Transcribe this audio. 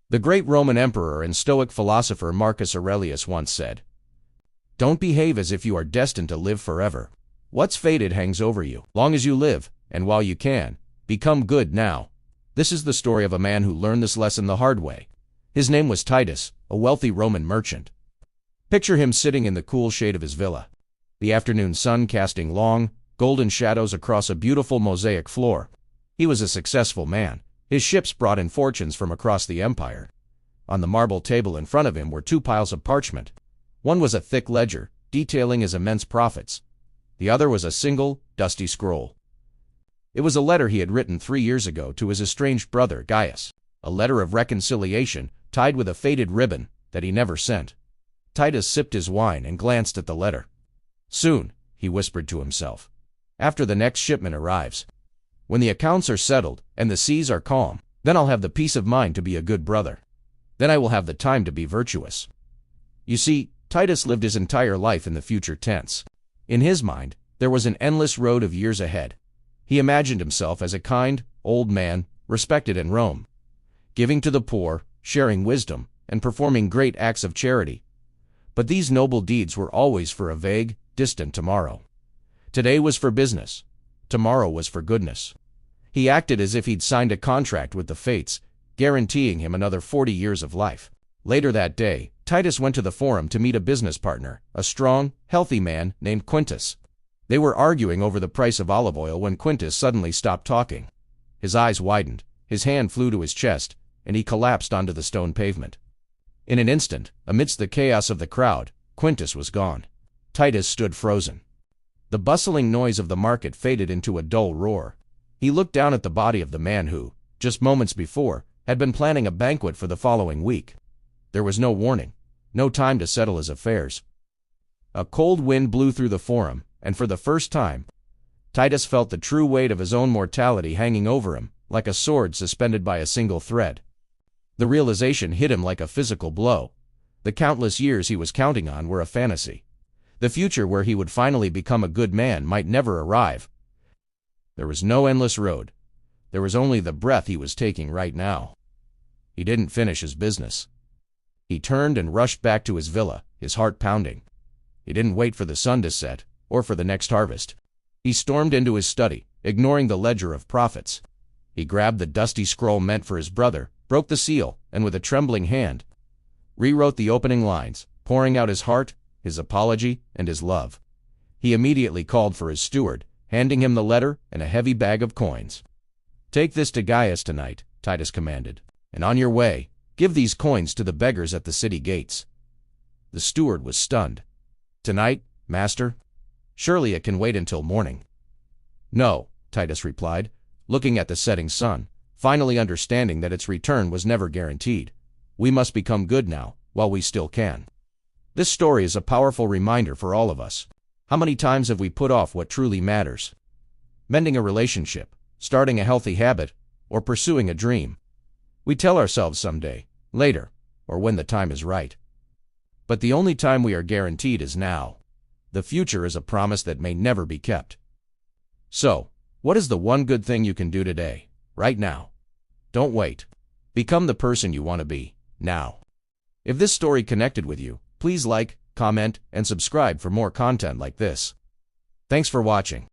The great Roman emperor and Stoic philosopher Marcus Aurelius once said, "Don't behave as if you are destined to live forever. What's fated hangs over you. Long as you live, and while you can, become good now." This is the story of a man who learned this lesson the hard way. His name was Titus, a wealthy Roman merchant. Picture him sitting in the cool shade of his villa, the afternoon sun casting long, golden shadows across a beautiful mosaic floor. He was a successful man. His ships brought in fortunes from across the empire. On the marble table in front of him were two piles of parchment. One was a thick ledger, detailing his immense profits. The other was a single, dusty scroll. It was a letter he had written 3 years ago to his estranged brother, Gaius, a letter of reconciliation tied with a faded ribbon that he never sent. Titus sipped his wine and glanced at the letter. "Soon," he whispered to himself, "after the next shipment arrives. When the accounts are settled and the seas are calm, then I'll have the peace of mind to be a good brother. Then I will have the time to be virtuous." You see, Titus lived his entire life in the future tense. In his mind, there was an endless road of years ahead. He imagined himself as a kind, old man, respected in Rome, giving to the poor, sharing wisdom, and performing great acts of charity. But these noble deeds were always for a vague, distant tomorrow. Today was for business. Tomorrow was for goodness. He acted as if he'd signed a contract with the fates, guaranteeing him another 40 years of life. Later that day, Titus went to the forum to meet a business partner, a strong, healthy man named Quintus. They were arguing over the price of olive oil when Quintus suddenly stopped talking. His eyes widened, his hand flew to his chest, and he collapsed onto the stone pavement. In an instant, amidst the chaos of the crowd, Quintus was gone. Titus stood frozen. The bustling noise of the market faded into a dull roar. He looked down at the body of the man who, just moments before, had been planning a banquet for the following week. There was no warning, no time to settle his affairs. A cold wind blew through the forum, and for the first time, Titus felt the true weight of his own mortality hanging over him, like a sword suspended by a single thread. The realization hit him like a physical blow. The countless years he was counting on were a fantasy. The future where he would finally become a good man might never arrive. There was no endless road. There was only the breath he was taking right now. He didn't finish his business. He turned and rushed back to his villa, his heart pounding. He didn't wait for the sun to set, or for the next harvest. He stormed into his study, ignoring the ledger of profits. He grabbed the dusty scroll meant for his brother, broke the seal, and with a trembling hand, rewrote the opening lines, pouring out his heart, his apology, and his love. He immediately called for his steward, handing him the letter and a heavy bag of coins. "Take this to Gaius tonight," Titus commanded, "and on your way, give these coins to the beggars at the city gates." The steward was stunned. "Tonight, master? Surely it can wait until morning." "No," Titus replied, looking at the setting sun, finally understanding that its return was never guaranteed. "We must become good now, while we still can." This story is a powerful reminder for all of us. How many times have we put off what truly matters? Mending a relationship, starting a healthy habit, or pursuing a dream. We tell ourselves someday, later, or when the time is right. But the only time we are guaranteed is now. The future is a promise that may never be kept. So, what is the one good thing you can do today, right now? Don't wait. Become the person you want to be, now. If this story connected with you, please like, comment, and subscribe for more content like this. Thanks for watching.